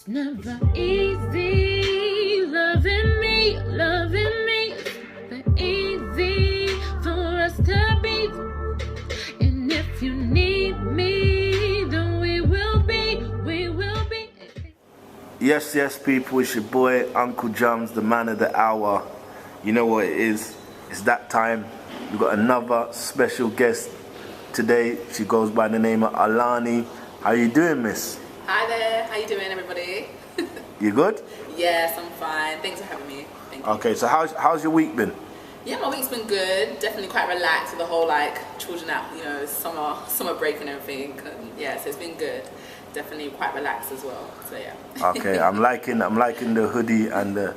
It's never easy loving me, but easy for us to be. And if you need me, then we will be. Yes, people, it's your boy, Uncle Drumz, the man of the hour. You know what it is. It's that time. We've got another special guest today. She goes by the name of Olannie. How you doing, miss? Hi there. How you doing, everybody? You good? Yes, I'm fine. Thanks for having me. Thank you. Okay, so how's your week been? Yeah, my week's been good. Definitely quite relaxed with the whole children out, summer break and everything. Yeah, so it's been good. Definitely quite relaxed as well. So yeah. Okay, I'm liking the hoodie and the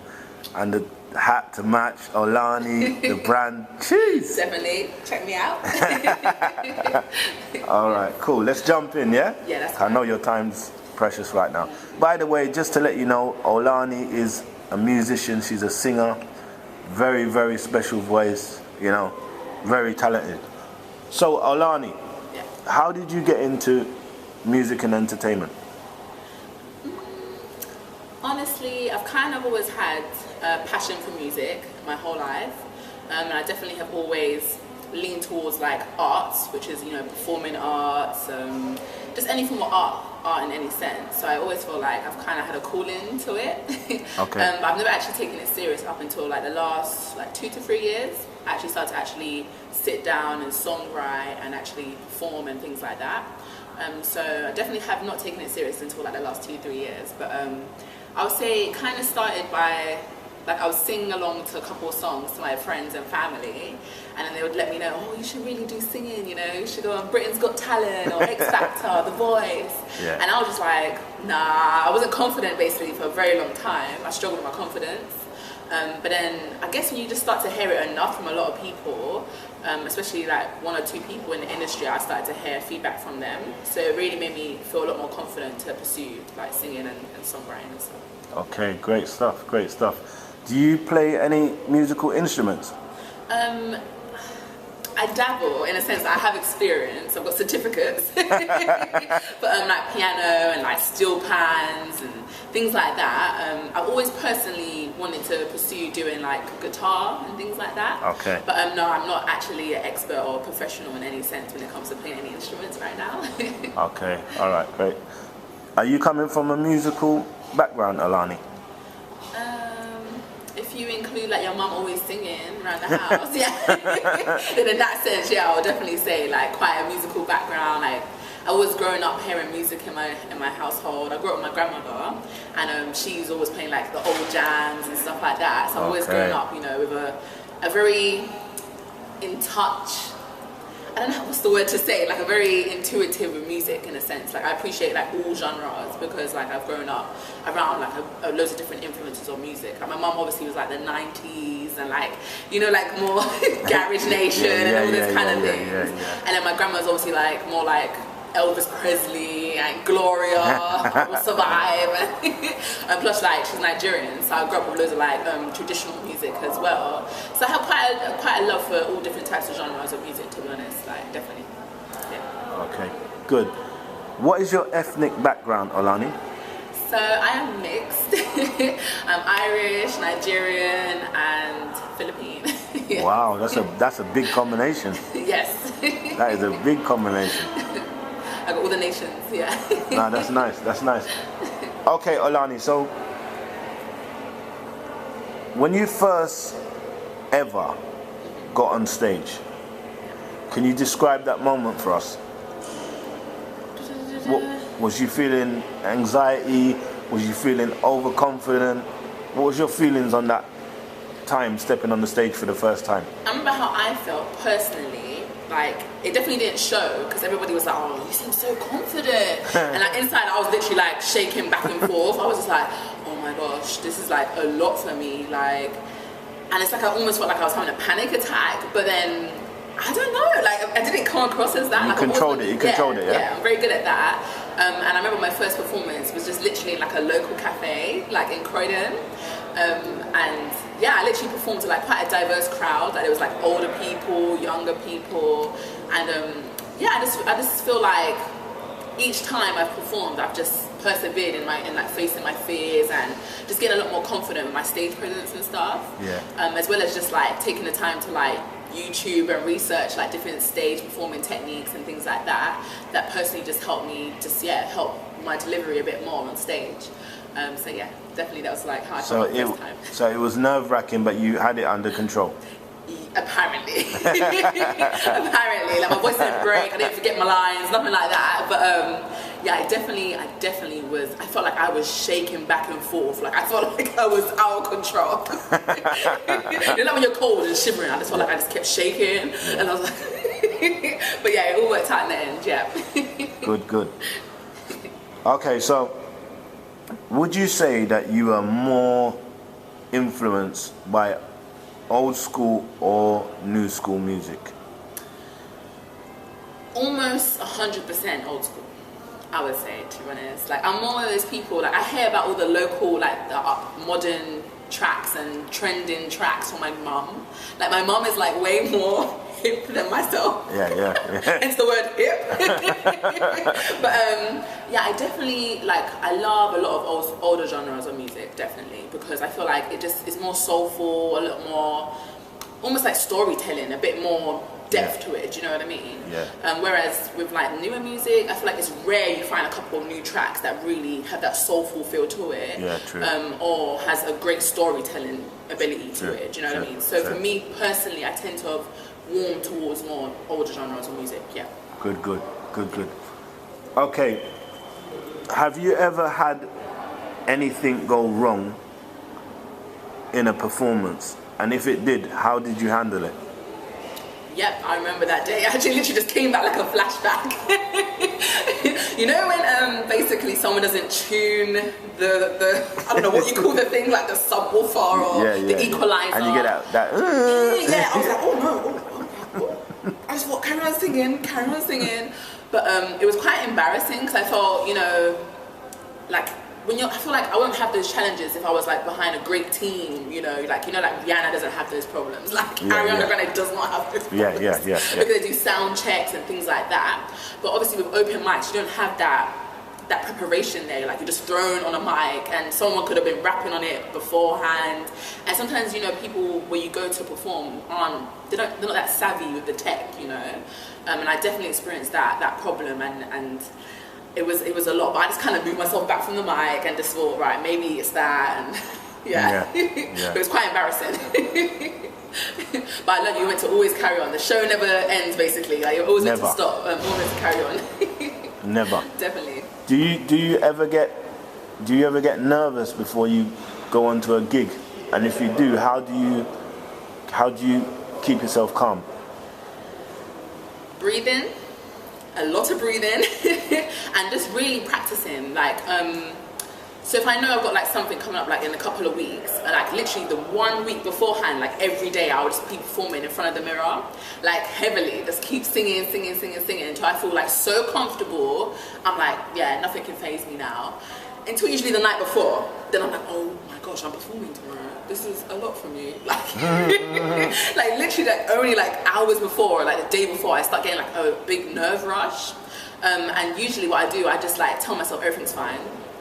hat to match. Olannie, the brand. Jeez. Definitely. Check me out. All right, cool. Let's jump in, yeah? Yeah, that's fine. I know your time's precious right now. By the way, just to let you know, Olannie is a musician. She's a singer. Very, very special voice, very talented. So, Olannie, yeah. How did you get into music and entertainment? Honestly, I've kind of always had a passion for music my whole life. And I definitely have always leaned towards arts, which is, performing arts, just any form of art in any sense. So I always feel like I've kind of had a calling to it. Okay. But I've never actually taken it serious up until the last 2 to 3 years. I actually started to actually sit down and songwrite and actually perform and things like that. So I definitely have not taken it serious until the last 2 to 3 years. But I would say it kind of started by I was singing along to a couple of songs to my friends and family, and then they would let me know, oh, you should really do singing, you should go on Britain's Got Talent or X Factor, The Voice. Yeah. And I was just like, nah, I wasn't confident basically for a very long time. I struggled with my confidence. But then I guess when you just start to hear it enough from a lot of people, especially 1 or 2 people in the industry, I started to hear feedback from them. So it really made me feel a lot more confident to pursue singing and songwriting and stuff. Okay, great stuff, great stuff. Do you play any musical instruments? I dabble in a sense. I have experience. I've got certificates, but piano and steel pans and things like that. I've always personally wanted to pursue doing guitar and things like that. Okay. But no, I'm not actually an expert or professional in any sense when it comes to playing any instruments right now. Okay. All right. Great. Are you coming from a musical background, Olannie? If you include your mum always singing around the house, yeah. Then in that sense, yeah, I would definitely say quite a musical background. I was growing up hearing music in my household. I grew up with my grandmother, and she's always playing the old jams and stuff like that. So I've always grown up, with a very in touch. I don't know what's the word to say, a very intuitive with music in a sense. I appreciate all genres because I've grown up around loads of different influences of music. My mum obviously was the 90s and more Garage Nation and all this kind of things. Yeah. And then my grandma's obviously more Elvis Presley and Gloria will survive. And plus she's Nigerian, so I grew up with loads of traditional music as well. So I have quite a love for all different types of genres of music, to be honest, definitely. Yeah. Okay, good. What is your ethnic background, Olannie? So I am mixed. I'm Irish, Nigerian, and Philippine. Yeah. Wow, that's a big combination. Yes. That is a big combination. I got all the nations, yeah. Nah, that's nice, that's nice. Okay, Olannie, so when you first ever got on stage, can you describe that moment for us? What, was you feeling anxiety? Was you feeling overconfident? What was your feelings on that time stepping on the stage for the first time? I remember how I felt personally. It definitely didn't show because everybody was oh, you seem so confident. And inside I was literally shaking back and forth. I was just oh my gosh, this is a lot for me. And it's I almost felt I was having a panic attack, but then I don't know, I didn't come across as that. You controlled it, yeah? Yeah, I'm very good at that. And I remember my first performance was just literally in a local cafe, in Croydon. And yeah, I literally performed to quite a diverse crowd. There was older people, younger people, and yeah, I just feel each time I've performed, I've just persevered in like facing my fears and just getting a lot more confident with my stage presence and stuff. Yeah. As well as just like taking the time to like YouTube and research like different stage performing techniques and things like that. That personally just helped me help my delivery a bit more on stage. So yeah, definitely that was like how I felt the first time. So it was nerve-wracking, but you had it under control. Apparently. Apparently, like my voice didn't break, I didn't forget my lines, nothing like that. But yeah, I definitely was. I felt like I was shaking back and forth. Like I felt like I was out of control. You know, when you're cold and shivering, I just felt like I just kept shaking, and I was like, but yeah, it all worked out in the end. Yeah. Good. Okay, so would you say that you are more influenced by old school or new school music? Almost 100% old school, I would say, to be honest. Like I'm one of those people, like I hear about all the local, like the modern tracks and trending tracks from my mum. Like my mum is like way more hip than myself. Yeah. Hence the word hip. But yeah, I definitely I love a lot of older genres of music, definitely, because I feel like it's more soulful, a little more almost like storytelling, a bit more depth to it, do you know what I mean? Yeah. Whereas with like newer music, I feel like it's rare you find a couple of new tracks that really have that soulful feel to it. Yeah, true. Or has a great storytelling ability to it, do you know what I mean? So for me personally, I tend to have warmed towards more older genres of music, yeah. Good. Okay, have you ever had anything go wrong in a performance? And if it did, how did you handle it? Yep, I remember that day. I actually literally just came back like a flashback. You know when basically someone doesn't tune the I don't know what you call the thing, like the subwoofer or the equalizer. And you get that yeah, I was like, oh no. I just thought, carry on singing. But it was quite embarrassing because I felt, you know, like I feel like I won't have those challenges if I was like behind a great team, you know, like Rihanna doesn't have those problems, like Ariana Grande does not have those problems. Yeah. Because they do sound checks and things like that. But obviously with open mics, you don't have that preparation there. Like you're just thrown on a mic and someone could have been rapping on it beforehand. And sometimes, you know, people where you go to perform they're not that savvy with the tech, you know. And I definitely experienced that problem and it was a lot, but I just kind of moved myself back from the mic and just thought, right, maybe it's that, and yeah. But it was quite embarrassing. But I learned you meant to always carry on. The show never ends, basically. Like, you're always meant to stop, always meant to carry on. Never. Definitely. Do you ever get nervous before you go onto a gig? And if you do, how do you keep yourself calm? Breathing. A lot of breathing and just really practicing, like so if I know I've got like something coming up like in a couple of weeks, like literally the 1 week beforehand, like every day I would just be performing in front of the mirror, like heavily, just keep singing until I feel like so comfortable. I'm like, yeah, nothing can faze me now, until usually the night before. Then I'm like, oh my gosh, I'm performing tomorrow. This is a lot for me. Like, like literally, like only like hours before, like the day before, I start getting like a big nerve rush. And usually, what I do, I just like tell myself everything's fine,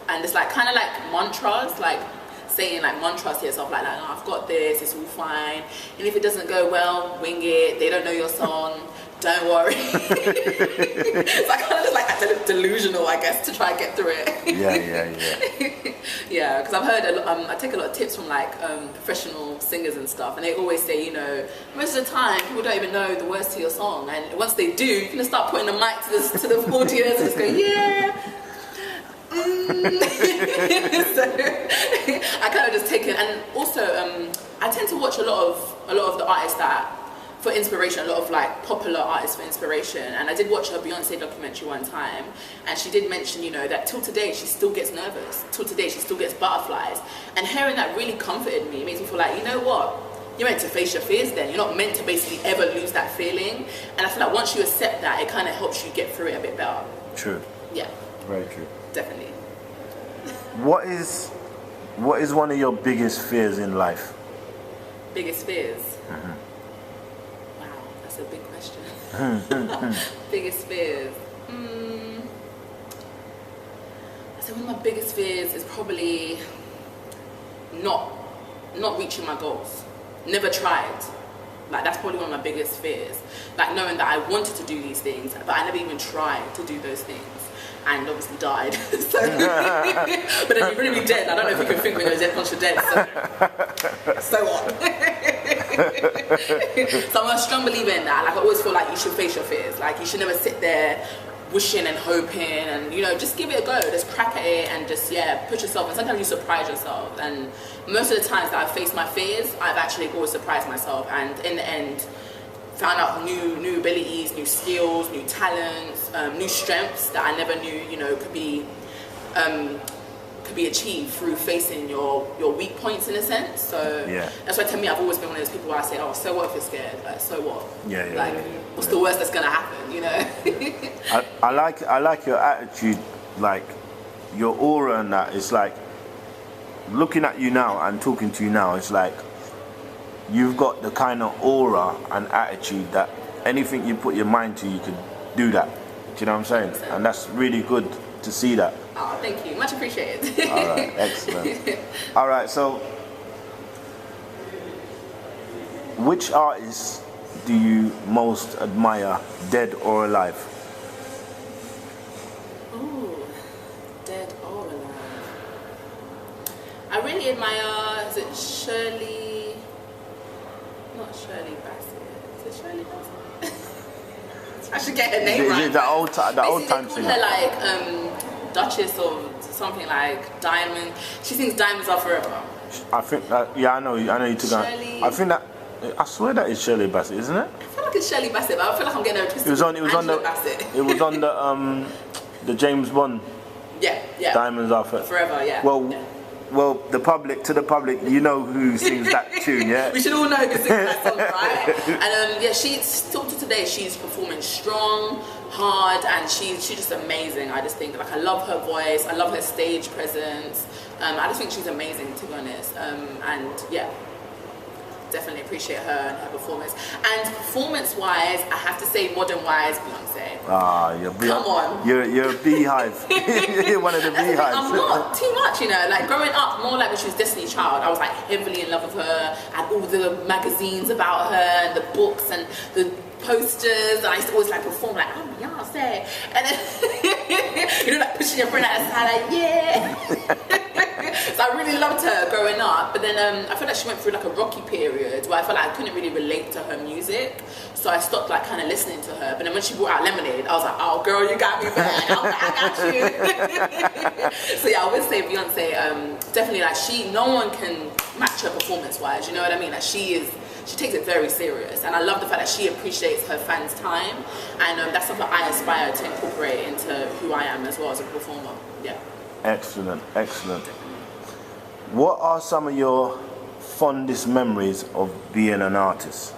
and it's like kind of like mantras, like saying like mantras to yourself, like oh, I've got this, it's all fine. And if it doesn't go well, wing it. They don't know your song. Don't worry. So I kind of just like act delusional, I guess, to try and get through it. Yeah. Yeah, because I've heard I take a lot of tips from like professional singers and stuff, and they always say, you know, most of the time people don't even know the words to your song, and once they do, you can just start putting the mic to the audience and just go, yeah. So I kind of just take it, and also I tend to watch a lot of the artists that for inspiration, a lot of like popular artists for inspiration. And I did watch a Beyonce documentary one time, and she did mention, you know, that till today she still gets nervous, till today she still gets butterflies, and hearing that really comforted me. It makes me feel like, you know what, you're meant to face your fears then. You're not meant to basically ever lose that feeling. And I feel like once you accept that, it kind of helps you get through it a bit better. True. Yeah. Very true. Definitely. What is one of your biggest fears in life? Biggest fears? Mm-hmm. Wow, that's a big question. Biggest fears? That's So one of my biggest fears is probably not reaching my goals. Never tried. Like, that's probably one of my biggest fears. Like, knowing that I wanted to do these things, but I never even tried to do those things. And obviously died. So, but then you're really dead. I don't know if you can think when you're dead once you're dead. So what? So I'm a strong believer in that. Like, I always feel like you should face your fears. Like, you should never sit there wishing and hoping, and you know, just give it a go. Just crack at it and just push yourself. And sometimes you surprise yourself. And most of the times that I've faced my fears, I've actually always surprised myself. And in the end, found out new abilities, new skills, new talents, new strengths that I never knew, you know, could be achieved through facing your weak points, in a sense. So that's why, to me, I've always been one of those people where I say, oh, so what if you're scared? Like, so what? What's the worst that's gonna happen? You know. I like your attitude, like your aura, and that. It's like looking at you now and talking to you now. It's like you've got the kind of aura and attitude that anything you put your mind to, you could do that. Do you know what I'm saying? And that's really good to see that. Oh, thank you. Much appreciated. All right, excellent. All right, so which artists do you most admire, dead or alive? Ooh, dead or alive. I really admire, is it Shirley? Not Shirley Bassett. Is it Shirley Bassett? I should get her name right. Is it the old time singer? Her like Duchess or something like Diamond. She sings "Diamonds Are Forever." I think that. Yeah, I know you took her. I think that. I swear that is Shirley Bassett, isn't it? I feel like it's Shirley Bassett, but I feel like I'm getting her twisted. It was on the James Bond. Yeah. Diamonds Are Forever. Yeah. Well, to the public, you know who sings that tune, yeah? We should all know who sings that song, right? And she's talked to today. She's performing strong, hard, and she's just amazing. I just think, like, I love her voice. I love her stage presence. I just think she's amazing, to be honest. Definitely appreciate her and her performance. And performance-wise, I have to say, modern-wise, Beyonce. Come on. You're a beehive. You're one of the beehives. I'm not too much, you know. Like, growing up, more like when she was Destiny's Child, I was like heavily in love with her. I had all the magazines about her and the books and the posters, and I used to always like perform like, I'm Beyonce, and then you know, like pushing your friend out the side, like, yeah. So I really loved her growing up, but then I feel like she went through like a rocky period where I felt like I couldn't really relate to her music, so I stopped like kind of listening to her. But then when she brought out Lemonade, I was like, oh girl, you got me back. I was like, I got you. So yeah, I would say Beyonce, definitely, like, no one can match her performance-wise, you know what I mean? Like, she takes it very serious, and I love the fact that she appreciates her fans' time, and that's something I aspire to incorporate into who I am as well as a performer. Yeah. Excellent. What are some of your fondest memories of being an artist?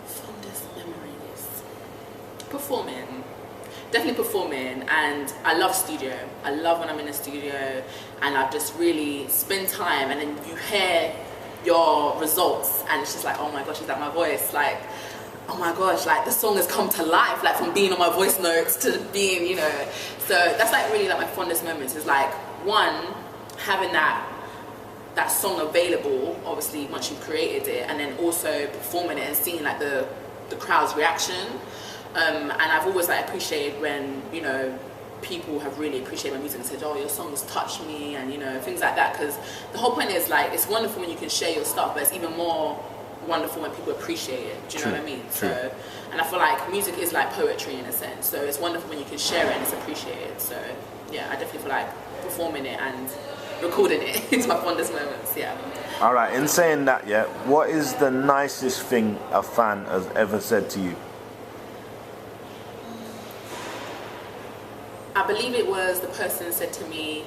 Fondest memories? Performing. Definitely performing, and I love studio. I love when I'm in the studio and I just really spend time, and then you hear your results and it's just like, oh my gosh, is that my voice? Like, oh my gosh, like the song has come to life, like from being on my voice notes to being, you know. So that's like really like my fondest moments, is like, one, having that song available, obviously once you've created it, and then also performing it and seeing like the crowd's reaction. And I've always like appreciated when, you know, people have really appreciated my music and said, oh, your songs touched me, and you know, things like that. Because the whole point is, like, it's wonderful when you can share your stuff, but it's even more wonderful when people appreciate it. Do you know what I mean? True. So, and I feel like music is like poetry in a sense, so it's wonderful when you can share it and it's appreciated. So yeah, I definitely feel like performing it and recording it is my fondest moments. Yeah. All right, in saying that, yeah, what is the nicest thing a fan has ever said to you? I believe it was the person said to me,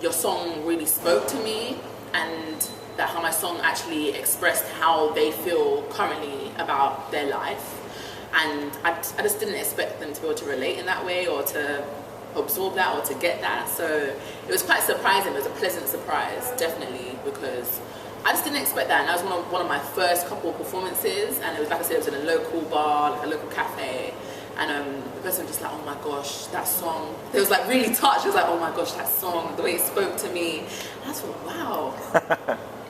your song really spoke to me, and that how my song actually expressed how they feel currently about their life. And I just didn't expect them to be able to relate in that way, or to absorb that, or to get that. So it was quite surprising. It was a pleasant surprise, definitely, because I just didn't expect that. And that was one of my first couple of performances, and it was, like I said, it was in a local bar, like a local cafe. and the person was just like, oh my gosh, that song. They was like really touched. It was like, oh my gosh, that song, the way it spoke to me. And I thought, wow.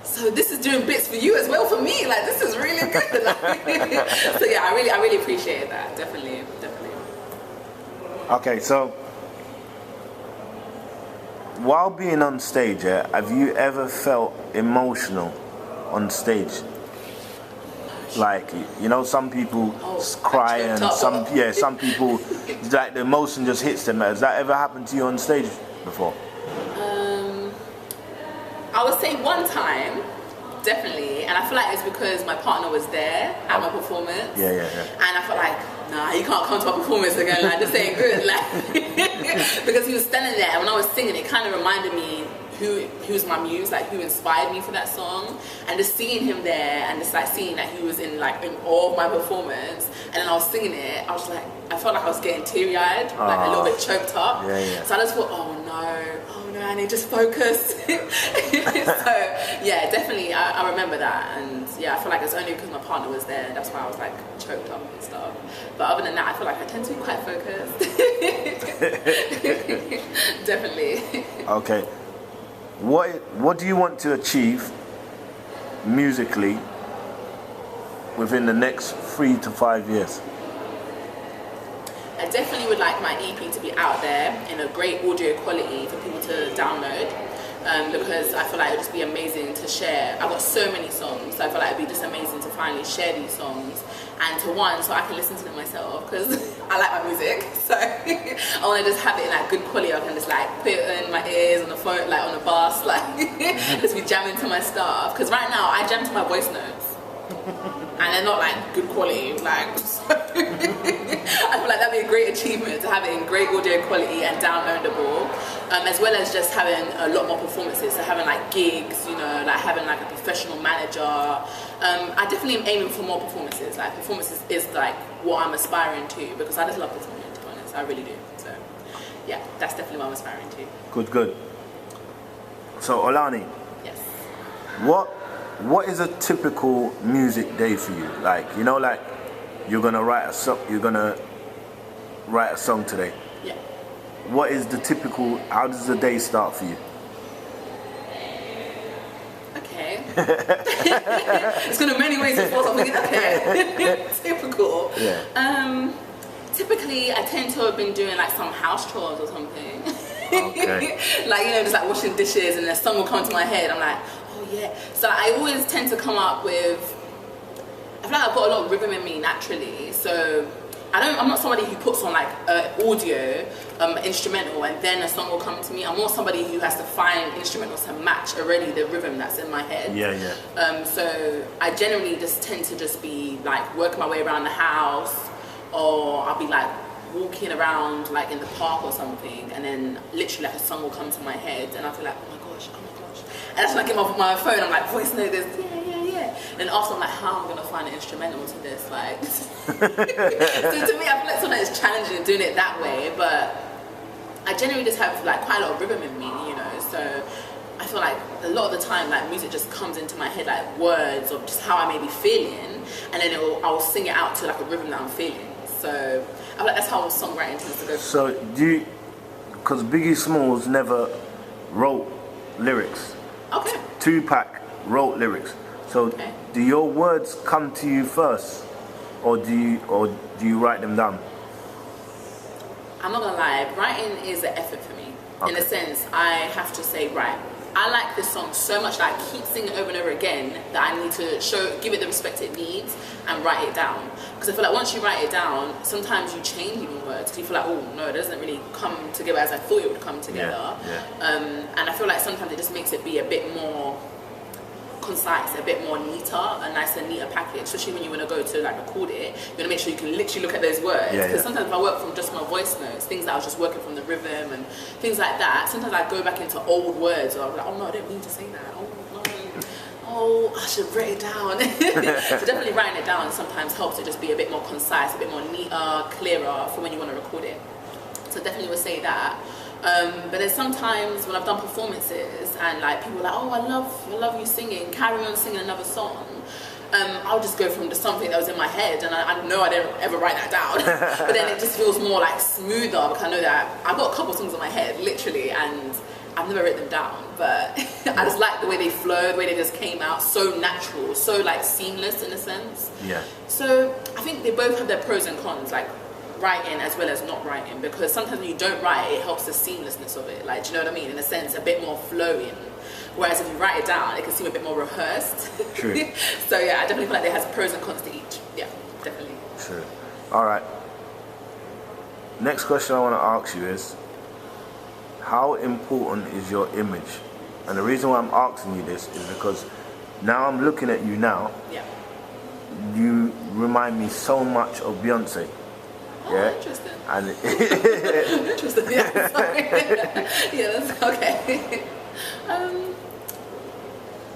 So this is doing bits for you as well for me. Like, this is really good. Like, so yeah, I really appreciate that. Definitely. Okay, so while being on stage, have you ever felt emotional on stage? Like, you know, some people cry and some people, like the emotion just hits them. Has that ever happened to you on stage before? I would say one time, definitely, and I feel like it's because my partner was there at my performance. Yeah. And I felt like, nah, you can't come to a performance again, like, this ain't good, like, because he was standing there, and when I was singing, it kind of reminded me who's my muse, like, who inspired me for that song, and just seeing him there, and just like seeing that he was in awe of my performance, and then I was singing it, I was like, I felt like I was getting teary-eyed, like a little bit choked up. So I just thought, oh no, I need to just focus. So yeah, definitely, I remember that, and yeah, I feel like it's only because my partner was there, that's why I was like choked up and stuff. But other than that, I feel like I tend to be quite focused. Definitely. Okay. What do you want to achieve musically within the next 3 to 5 years? I definitely would like my EP to be out there in a great audio quality for people to download, because I feel like it would just be amazing to share. I've got so many songs, so I feel like it would be just amazing to finally share these songs, and so I can listen to them myself, because I like my music, so I want to just have it in good quality. I can just put it in my ears, on the phone, on the bus, just be jamming to my stuff, because right now I jam to my voice notes. And they're not good quality, so I feel like that'd be a great achievement to have it in great audio quality and downloadable, as well as just having a lot more performances, so having gigs, having a professional manager. I definitely am aiming for more performances. Performances is what I'm aspiring to, because I just love performing, to be honest, I really do. So yeah, that's definitely what I'm aspiring to. Good. So Olannie. Yes. What is a typical music day for you? You're gonna write a song. You're gonna write a song today. Yeah. What is the typical? How does the day start for you? Okay. It's gonna many ways before something. Okay. Typical. Yeah. Typically, I tend to have been doing some house chores or something. Okay. Just washing dishes, and a song will come to my head. I'm like, oh yeah. So I always tend to come up with. I feel like I've got a lot of rhythm in me naturally. So I'm not somebody who puts on audio, instrumental, and then a song will come to me. I'm more somebody who has to find instrumentals to match already the rhythm that's in my head. Yeah. So I generally just tend to just be working my way around the house, or I'll be walking around in the park or something, and then literally a song will come to my head, and I'll be like, oh my gosh, and that's when I get my phone, I'm voice note this, yeah, and after I'm how am I gonna find an instrumental to this, so to me I feel like sometimes it's challenging doing it that way, but I generally just have quite a lot of rhythm in me, so I feel like a lot of the time music just comes into my head words of just how I may be feeling, and then I'll sing it out to a rhythm that I'm feeling. So I feel like that's how songwriting tends to go. So because Biggie Smalls never wrote lyrics. Okay. Tupac wrote lyrics. So do your words come to you first, or do you write them down? I'm not gonna lie, writing is an effort for me. In a sense, I have to say, right, I like this song so much that I keep singing over and over again that I need to give it the respect it needs and write it down. Because I feel like once you write it down, sometimes you change even words. Because you feel oh no, it doesn't really come together as I thought it would come together. Yeah. And I feel like sometimes it just makes it be a bit more concise, a bit more neater, a nicer, neater package, especially when you want to go to record it. You want to make sure you can literally look at those words, because sometimes if I work from just my voice notes, things that I was just working from the rhythm and things like that, sometimes I go back into old words, or I'm oh no, I didn't mean to say that, I should write it down. So definitely writing it down sometimes helps it just be a bit more concise, a bit more neater, clearer for when you want to record it. So definitely would say that. But then sometimes when I've done performances and people are oh, I love you singing, carry on singing another song. I'll just go from just something that was in my head, and I know I didn't ever write that down. But then it just feels more like smoother, because I know that I've got a couple songs in my head, literally, and I've never written them down. But I just like the way they flow, the way they just came out, so natural, so like seamless in a sense. Yeah. So I think they both have their pros and cons, like writing as well as not writing, because sometimes when you don't write, it helps the seamlessness of it. Like, do you know what I mean? In a sense, a bit more flowing. Whereas if you write it down, it can seem a bit more rehearsed. True. So yeah, I definitely feel like there has pros and cons to each. Yeah, definitely. True. All right. Next question I want to ask you is, how important is your image? And the reason why I'm asking you this is because now I'm looking at you now. Yeah. You remind me so much of Beyonce. Oh, yeah. Interesting. And Interesting. Yeah. Sorry. Yeah. That's okay.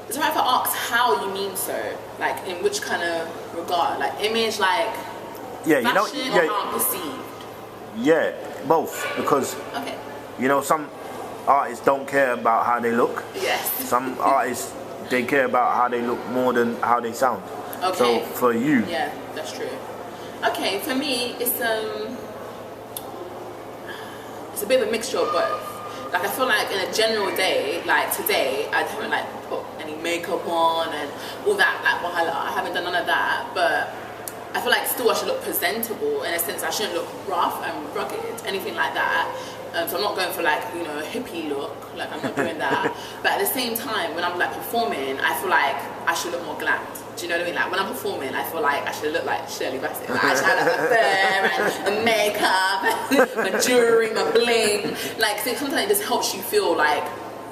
Is it right if I ask how you mean so? Like, in which kind of regard? Like, image, like yeah, you know, fashion, yeah, or how I'm perceived? Yeah, both. Because Okay. you know, some artists don't care about how they look. Yes. Some artists, they care about how they look more than how they sound. Okay. So for you, Yeah, that's true. Okay, for me, it's a bit of a mixture of both. Like, I feel like in a general day, like today, I haven't like put any makeup on and all that, like wahala. I haven't done none of that, but I feel like still I should look presentable in a sense. I shouldn't look rough and rugged, anything like that. So I'm not going for like, you know, a hippie look, like I'm not doing that. But at the same time, when I'm like performing, I feel like I should look more glammed. Do you know what I mean? Like when I'm performing, I feel like I should look like Shirley Bassey. Like I should have like the fur and the makeup, my jewelry, my bling. Like so sometimes it just helps you feel like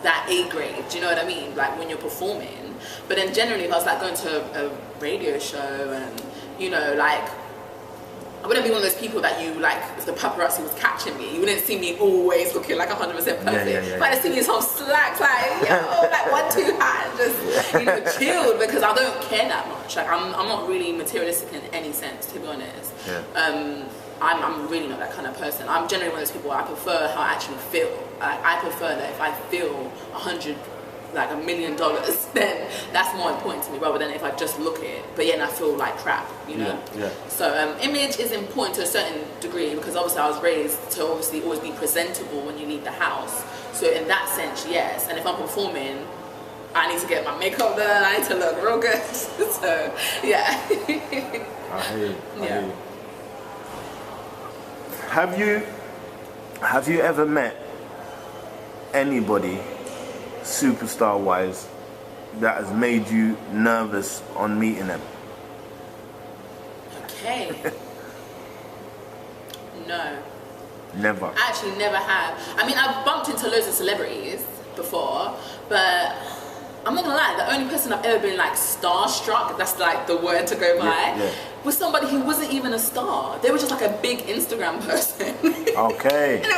that A grade. Do you know what I mean? Like when you're performing. But then generally, if I was like going to a radio show and, you know, like, I wouldn't be one of those people that you, like, if the paparazzi was catching me, you wouldn't see me always looking like 100% perfect. Yeah. But I'd see me in some slacks, like, yo, like 1-2 hands, just, you know, chilled, because I don't care that much. Like, I'm not really materialistic in any sense, to be honest. Yeah. I'm really not that kind of person. I'm generally one of those people where I prefer how I actually feel. I prefer that if I feel $1 million, then that's more important to me rather than if I just look at it. But yeah, and I feel like crap, you know? Yeah. So image is important to a certain degree, because obviously I was raised to obviously always be presentable when you leave the house. So in that sense, yes. And if I'm performing, I need to get my makeup done, I need to look real good. So yeah. I hear you. I Yeah. hear you. Have you ever met anybody superstar wise that has made you nervous on meeting them? Okay. No. Never. I actually never have. I mean, I've bumped into loads of celebrities before, but I'm not gonna lie, the only person I've ever been like starstruck, that's like the word to go by, was somebody who wasn't even a star. They were just like a big Instagram person. Okay. And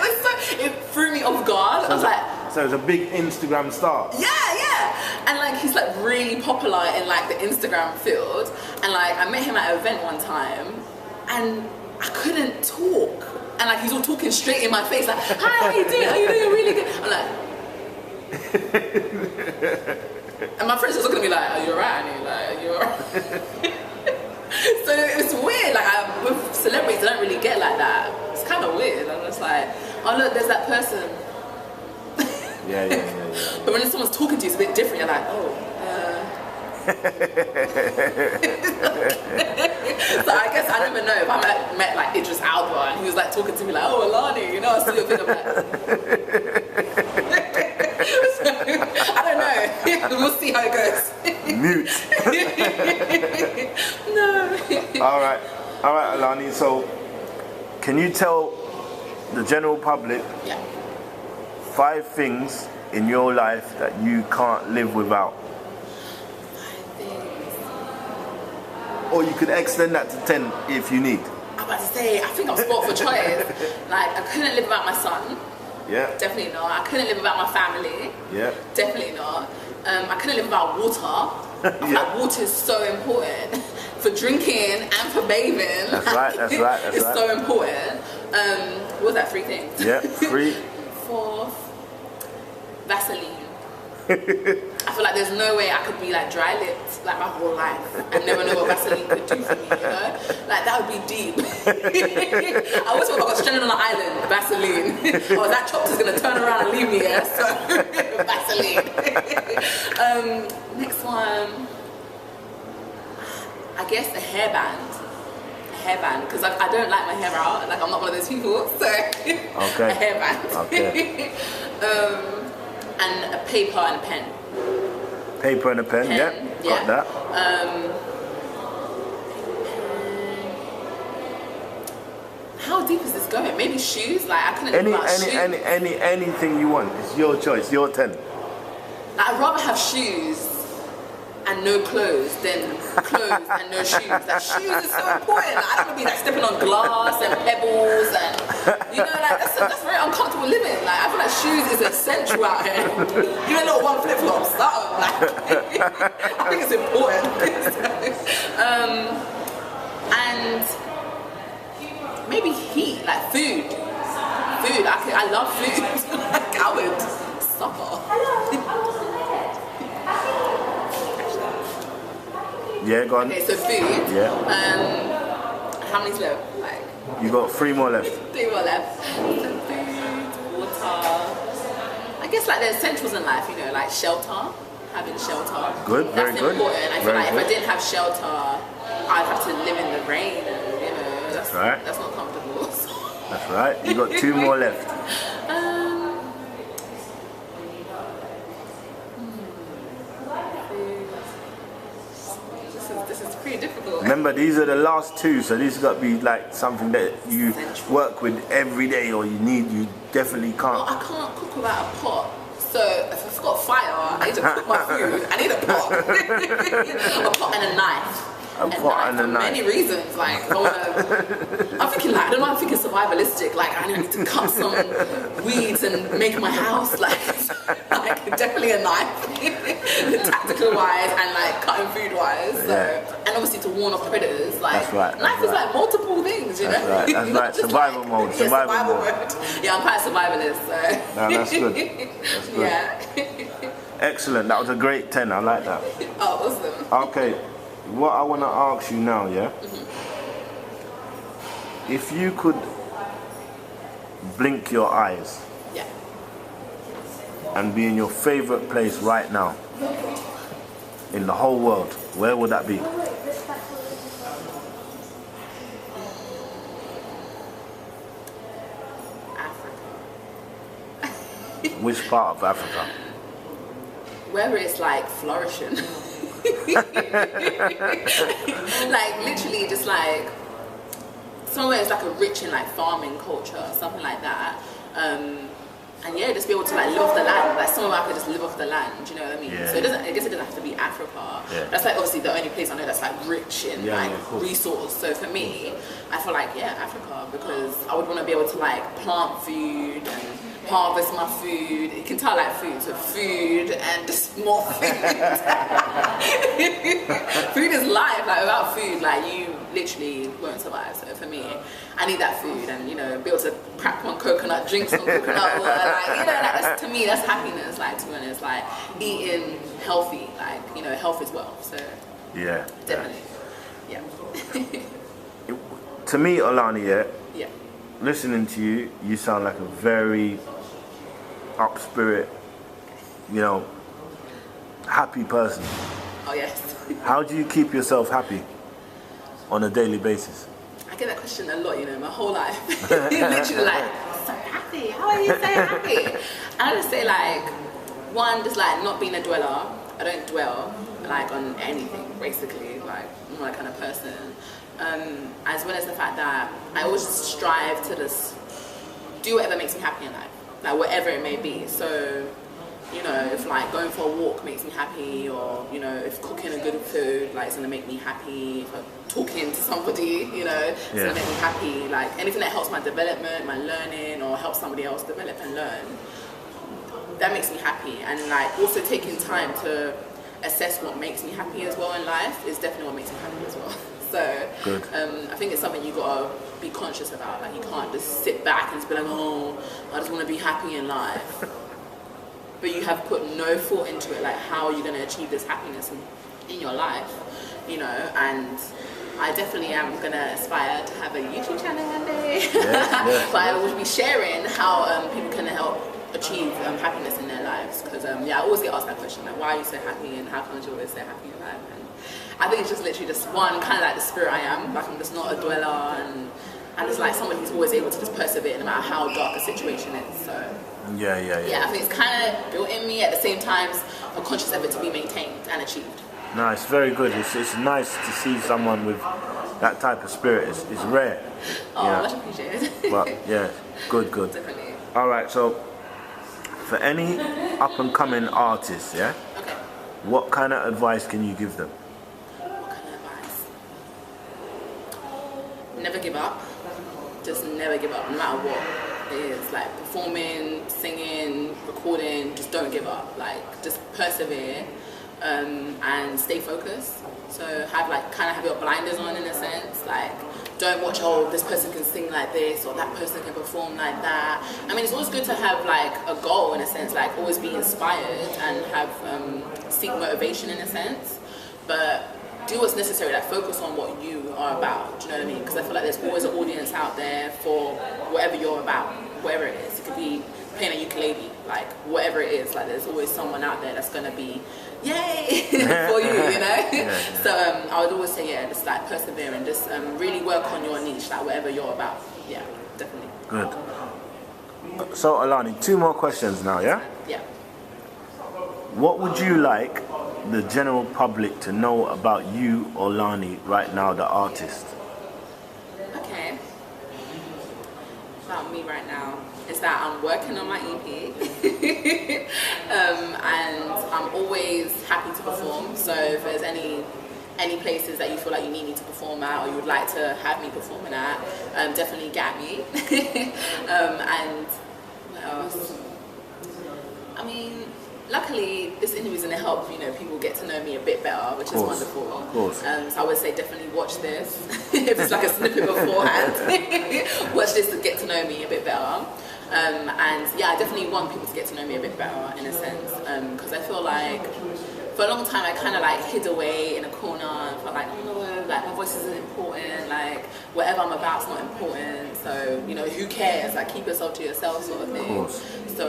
it threw me off guard. I was like, so it's a big Instagram star. yeah. And like he's like really popular in like the Instagram field. And like I met him at an event one time and I couldn't talk. And like he's all talking straight in my face, like, hi, how you doing? Are you doing really good? I'm like, and my friends just looking at me like, are you alright, Annie? Like, are you alright? So it's weird, like with celebrities, I don't really get like that. It's kind of weird. I'm just like, oh look, there's that person. Yeah. But when someone's talking to you, it's a bit different. You're like, oh. So I guess I never know if I met like Idris Elba and he was like talking to me like, oh Olannie, you know, I still think of that. I don't know. We'll see how it goes. Mute. No. All right, Olannie. So, can you tell the general public 5 things in your life that you can't live without? 5 things. Or you could extend that to 10 if you need. I'm about to say, I think I'm sport for choice. Like, I couldn't live without my son. Yeah. Definitely not. I couldn't live without my family. Yeah. Definitely not. I couldn't live without water. I feel like water is so important for drinking and for bathing. That's right. It's so important. What was that? 3 things? Yeah, 3. 4th, Vaseline. I feel like there's no way I could be like dry lipped like my whole life and never know what Vaseline could do for me, you know? Like that would be deep. I always thought if I got stranded on an island, Vaseline. Oh, that chopper's gonna turn around and leave me here, so Vaseline. Next one, I guess a hairband. Because I don't like my hair out, like I'm not one of those people, so Okay. a hairband. Okay. And a paper and a pen. Paper and a pen, yeah. Got that. How deep is this going? Maybe shoes? Like I couldn't think about shoes. Anything you want. It's your choice, your 10. Like, I'd rather have shoes and no clothes than clothes and no shoes. Like shoes is so important. Like, I don't want to be like stepping on glass and pebbles and you know, like that's very uncomfortable living. Like I feel like shoes is essential out here. Even a little one flip flop, something like I think it's important. And maybe heat, like food. Food. I love food. Like I would suffer. Yeah, go on. Okay, so food. Yeah. How many's left? Like You got 3 more left. 3 more left. So food, water. I guess like the essentials in life, you know, like shelter. Having shelter. Good, very that's good. Important. I feel Very like good. if I didn't have shelter, I'd have to live in the rain, and you know, that's right. That's not comfortable. That's right. You got 2 more left. This is pretty difficult. Remember, these are the last 2, so these got to be like something that you work with every day, or you definitely can't. Well, I can't cook without a pot. So if I've got fire, I need to cook my food. I need a pot. A pot and a knife. A pot and a knife. For many reasons. Like, I'm thinking like, I don't know, I'm thinking survivalistic. Like, I need to cut some weeds and make my house. Like definitely a knife. Tactical wise and like cutting food wise. So. Yeah. And obviously to warn off predators. Like, that's right. Life is like multiple things, you know? That's right. That's right. Survival mode. Survival mode. Yeah, I'm quite a survivalist. So. No, that's good. That's good. Yeah. Excellent. That was a great 10. I like that. Oh, awesome. Okay. What I want to ask you now, yeah? If you could blink your eyes and be in your favorite place right now in the whole world, where would that be? Africa. Which part of Africa? Where it's like flourishing. Like literally just like somewhere it's like a rich in like farming culture, something like that. And yeah, just be able to like live off the land, like somewhere I could just live off the land, you know what I mean? Yeah. So I guess it doesn't have to be Africa. Yeah. That's like obviously the only place I know that's like rich in resource. So for me, I feel like Africa, because I would want to be able to like plant food and harvest my food. You can tell I like food, so food and just more food. Food is life. Like without food, like you literally won't survive. So for me, I need that food, and you know, be able to crack one coconut, drink some coconut water. Like you know, like, that's, to me, that's happiness. Like to be honest, like eating healthy. Like you know, health is wealth. So yeah, definitely, yeah. To me, Olannie, yeah. Listening to you, you sound like a very up spirit, you know, happy person. Oh yes. How do you keep yourself happy on a daily basis? I get that question a lot, you know, my whole life. Literally like, so happy, how are you so happy? And I just say like, one, just like not being a dweller. I don't dwell like on anything basically, like I'm not that kind of person. As well as the fact that I always strive to just do whatever makes me happy in life, like whatever it may be. So, you know, if like going for a walk makes me happy, or you know, if cooking a good food like is gonna make me happy, if I'm talking to somebody, you know, it's gonna make me happy. Like anything that helps my development, my learning, or helps somebody else develop and learn, that makes me happy. And like also taking time to assess what makes me happy as well in life is definitely what makes me happy as well. So I think it's something you gotta be conscious about. Like you can't just sit back and just be like, oh, I just want to be happy in life. but you have put no thought into it, like how are you going to achieve this happiness in your life, you know. And I definitely am going to aspire to have a YouTube channel one day. But I will be sharing how people can help achieve happiness in their lives, because I always get asked that question, like, why are you so happy and how come you always so happy in life? And I think it's just literally just one, kind of like the spirit I am, like I'm just not a dweller, and it's like someone who's always able to just persevere no matter how dark a situation is. So yeah, I think it's kind of built in me, at the same time a conscious effort to be maintained and achieved. No, it's very good. It's nice to see someone with that type of spirit. It's rare. Oh, much appreciated. But yeah, good. Definitely. All right, so for any up and coming artists, yeah, okay, what kind of advice can you give them? What kind of advice? Never give up. Just never give up, no matter what it is. Like performing, singing, recording, just don't give up. Like just persevere. And stay focused. So have your blinders on, in a sense. Like, don't watch, oh, this person can sing like this or that person can perform like that. I mean, it's always good to have like a goal, in a sense, like always be inspired and have seek motivation, in a sense. But do what's necessary. Like focus on what you are about. Do you know what I mean? Because I feel like there's always an audience out there for whatever you're about, whatever it is. It could be playing a ukulele, like whatever it is. Like there's always someone out there that's gonna be yay for you, you know. So I would always say, just like persevere and just really work on your niche, like whatever you're about. Yeah, definitely. Good. So Olannie, 2 more questions now, yeah? Yeah. What would you like the general public to know about you, Olannie, right now, the artist? Okay. About me right now is that I'm working on my EP. And I'm always happy to perform. So if there's any places that you feel like you need me to perform at, or you would like to have me performing at, definitely get me. And what else? I mean, luckily this interview is going to help, you know, people get to know me a bit better, which is wonderful. Of course. So I would say definitely watch this. If it's like a snippet beforehand, watch this to get to know me a bit better. And I definitely want people to get to know me a bit better, in a sense, because I feel like for a long time I kind of like hid away in a corner and felt like, oh no, like my voice isn't important, like whatever I'm about is not important, so you know, who cares, like keep yourself to yourself, sort of thing. So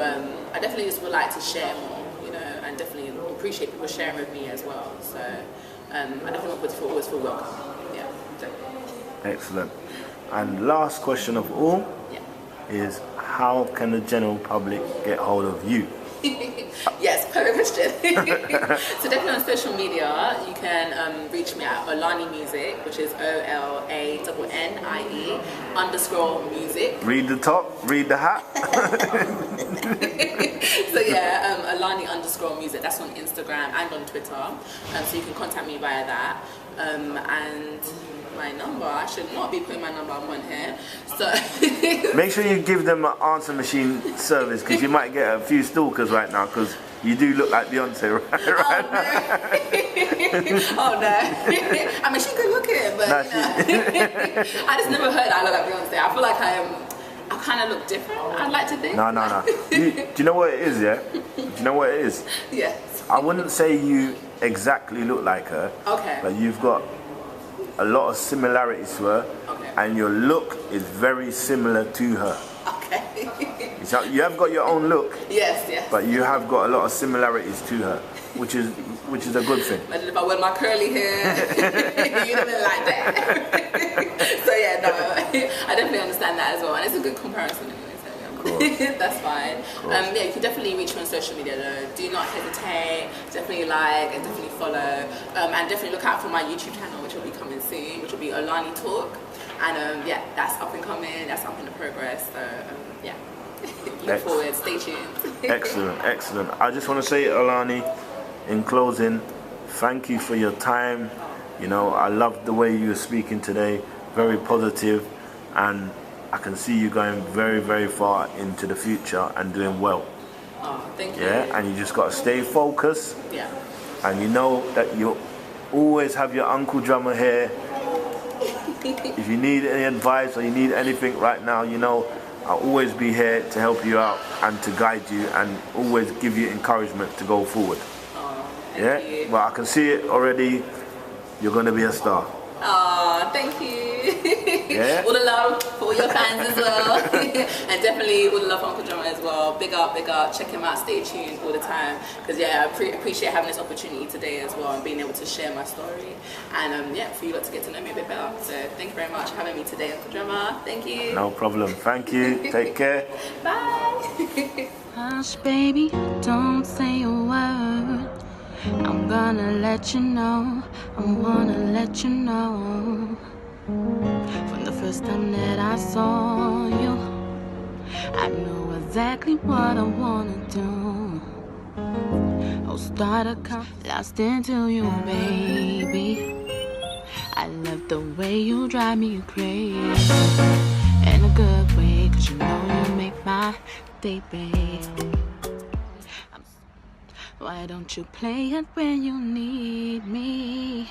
I definitely just would like to share more, you know, and definitely appreciate people sharing with me as well. So I definitely want people to always feel welcome. Yeah, definitely. Excellent. And last question of all is, how can the general public get hold of you? Yes, perfect question. So definitely on social media, you can reach me at Olannie Music, which is OLANNIE_music. Read the top, read the hat. So Olannie_music. That's on Instagram and on Twitter. So you can contact me via that. And my number, I should not be putting my number on here. So make sure you give them an answer machine service, because you might get a few stalkers right now, because you do look like Beyonce right now. Oh no. I mean, she could look it, but I just never heard I look like Beyonce. I feel like I kind of look different, I'd like to think. No. Do you know what it is, yeah? Do you know what it is? Yes. I wouldn't say you exactly look like her. Okay. But you've got a lot of similarities to her. Okay. And your look is very similar to her. Okay. So you have got your own look. Yes. But you have got a lot of similarities to her, which is a good thing. Imagine if I wear my curly hair, you'd have been like that. So I definitely understand that as well, and it's a good comparison anyway. So that's fine. You can definitely reach me on social media though. Do not hesitate. Definitely like and definitely follow, and definitely look out for my YouTube channel, which will be coming soon, which will be Olannie Talk, and that's up and coming. That's up in the progress. So look forward. Stay tuned. Excellent. I just want to say, Olannie, in closing, thank you for your time. You know, I loved the way you were speaking today. Very positive, and I can see you going very, very far into the future and doing well. Oh, thank you. Yeah, and you just got to stay focused. Yeah. And you know that you always have your Uncle Drummer here. If you need any advice or you need anything right now, you know, I'll always be here to help you out and to guide you and always give you encouragement to go forward. Oh, Yeah, thank you. but I can see it already. You're gonna be a star. Oh, thank you. Yeah. All the love for all your fans as well. And definitely all the love for Uncle Drummer as well. Big up, big up. Check him out, stay tuned all the time. Because yeah, I appreciate having this opportunity today as well and being able to share my story. And yeah, for you lot to get to know me a bit better. So thank you very much for having me today, Uncle Drummer. Thank you. No problem. Thank you. Take care. Bye. Hush, baby, don't say a word. I'm gonna let you know. I wanna let you know. From the first time that I saw you, I knew exactly what I wanna do. I'll start a lost into you, baby. I love the way you drive me crazy. In a good way, 'cause you know you make my day, babe. Why don't you play it when you need me?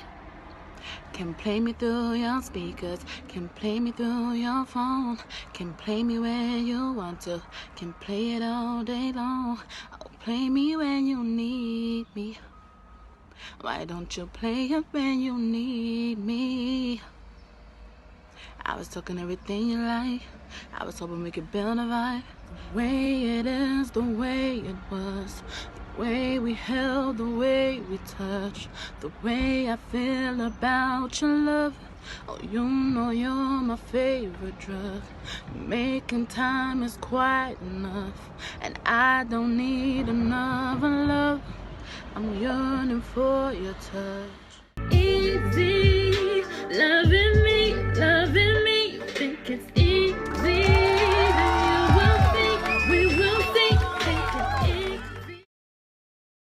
Can play me through your speakers, can play me through your phone, can play me when you want to, can play it all day long. Oh, play me when you need me. Why don't you play it when you need me? I was talking everything you like. I was hoping we could build a vibe. The way it is, the way it was. The way we held, the way we touched. The way I feel about your love. Oh, you know you're my favorite drug. Making time is quite enough. And I don't need another love. I'm yearning for your touch.